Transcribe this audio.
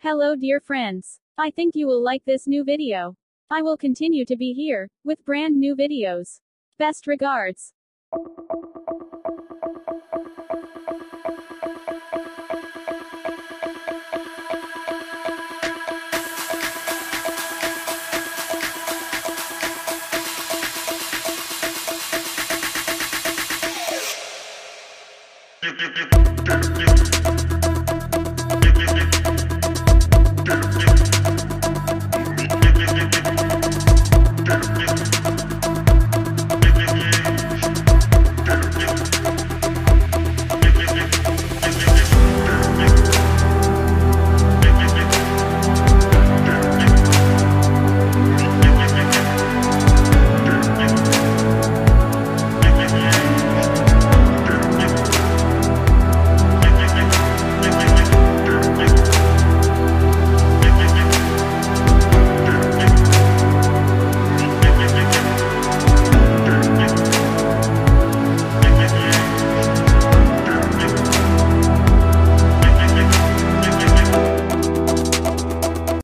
Hello dear friends. I think you will like this new video. I will continue to be here, with brand new videos. Best regards. You